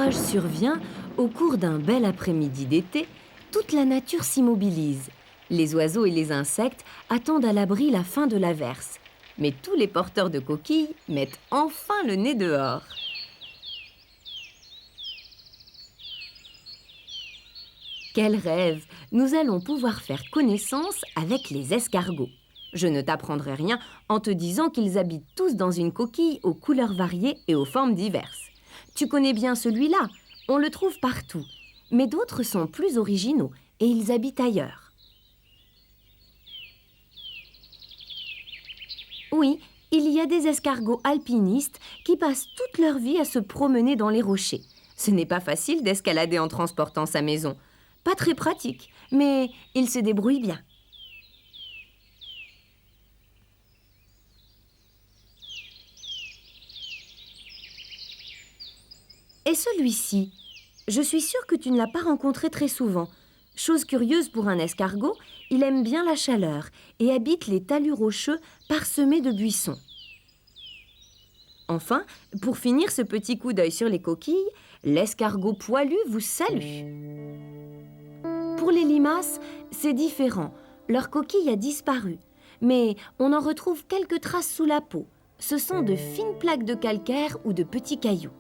orage survient, au cours d'un bel après-midi d'été, toute la nature s'immobilise. Les oiseaux et les insectes attendent à l'abri la fin de l'averse. Mais tous les porteurs de coquilles mettent enfin le nez dehors. Quel rêve! Nous allons pouvoir faire connaissance avec les escargots. Je ne t'apprendrai rien en te disant qu'ils habitent tous dans une coquille aux couleurs variées et aux formes diverses. Tu connais bien celui-là, on le trouve partout. Mais d'autres sont plus originaux et ils habitent ailleurs. Oui, il y a des escargots alpinistes qui passent toute leur vie à se promener dans les rochers. Ce n'est pas facile d'escalader en transportant sa maison. Pas très pratique, mais ils se débrouillent bien. Et celui-ci, je suis sûre que tu ne l'as pas rencontré très souvent. Chose curieuse pour un escargot, il aime bien la chaleur et habite les talus rocheux parsemés de buissons. Enfin, pour finir ce petit coup d'œil sur les coquilles, l'escargot poilu vous salue. Pour les limaces, c'est différent. Leur coquille a disparu, mais on en retrouve quelques traces sous la peau. Ce sont de fines plaques de calcaire ou de petits cailloux.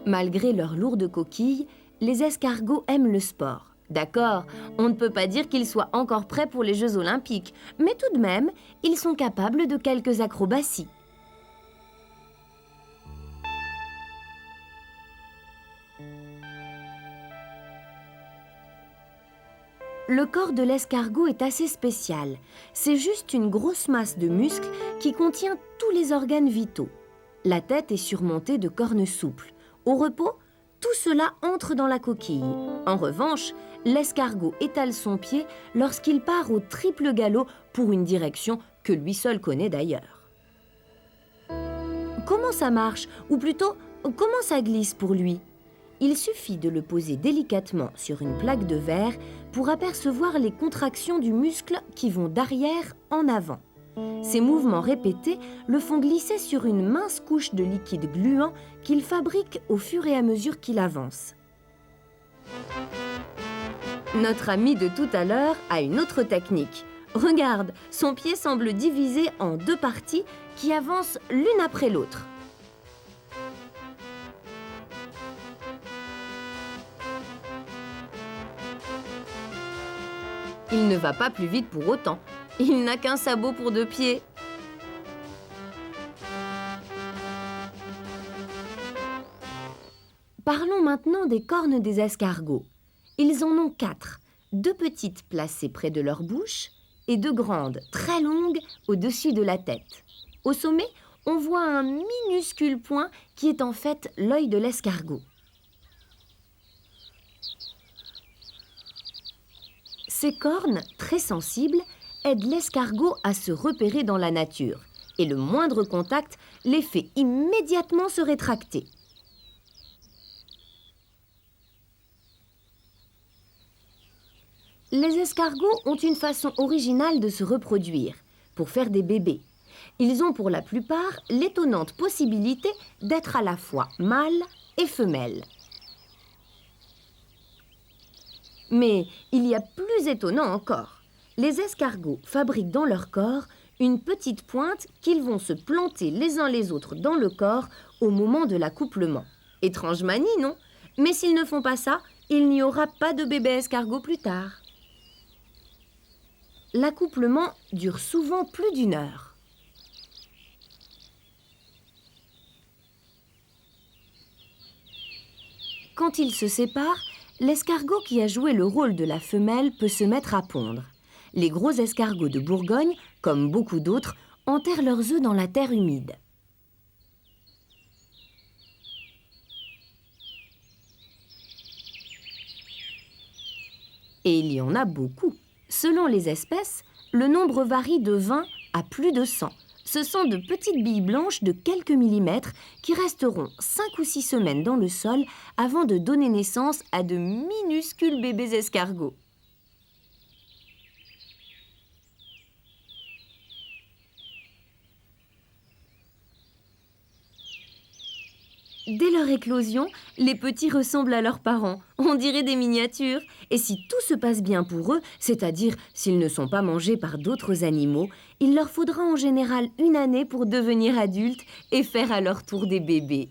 Malgré leur lourde coquille, les escargots aiment le sport. D'accord, on ne peut pas dire qu'ils soient encore prêts pour les Jeux Olympiques, mais tout de même, ils sont capables de quelques acrobaties. Le corps de l'escargot est assez spécial. C'est juste une grosse masse de muscles qui contient tous les organes vitaux. La tête est surmontée de cornes souples. Au repos, tout cela entre dans la coquille. En revanche, l'escargot étale son pied lorsqu'il part au triple galop pour une direction que lui seul connaît d'ailleurs. Comment ça marche? Ou plutôt, comment ça glisse pour lui? Il suffit de le poser délicatement sur une plaque de verre pour apercevoir les contractions du muscle qui vont d'arrière en avant. Ces mouvements répétés le font glisser sur une mince couche de liquide gluant qu'il fabrique au fur et à mesure qu'il avance. Notre ami de tout à l'heure a une autre technique. Regarde, son pied semble divisé en deux parties qui avancent l'une après l'autre. Il ne va pas plus vite pour autant. Il n'a qu'un sabot pour deux pieds. Parlons maintenant des cornes des escargots. Ils en ont 4, 2 petites placées près de leur bouche et 2 grandes, très longues, au-dessus de la tête. Au sommet, on voit un minuscule point qui est en fait l'œil de l'escargot. Ces cornes, très sensibles, aident l'escargot à se repérer dans la nature et le moindre contact les fait immédiatement se rétracter. Les escargots ont une façon originale de se reproduire, pour faire des bébés. Ils ont pour la plupart l'étonnante possibilité d'être à la fois mâles et femelles. Mais il y a plus étonnant encore. Les escargots fabriquent dans leur corps une petite pointe qu'ils vont se planter les uns les autres dans le corps au moment de l'accouplement. Étrange manie, non? Mais s'ils ne font pas ça, il n'y aura pas de bébé escargot plus tard. L'accouplement dure souvent plus d'1 heure. Quand ils se séparent, l'escargot qui a joué le rôle de la femelle peut se mettre à pondre. Les gros escargots de Bourgogne, comme beaucoup d'autres, enterrent leurs œufs dans la terre humide. Et il y en a beaucoup. Selon les espèces, le nombre varie de 20 à plus de 100. Ce sont de petites billes blanches de quelques millimètres qui resteront 5 ou 6 semaines dans le sol avant de donner naissance à de minuscules bébés escargots. Dès leur éclosion, les petits ressemblent à leurs parents. On dirait des miniatures. Et si tout se passe bien pour eux, c'est-à-dire s'ils ne sont pas mangés par d'autres animaux, il leur faudra en général 1 année pour devenir adultes et faire à leur tour des bébés.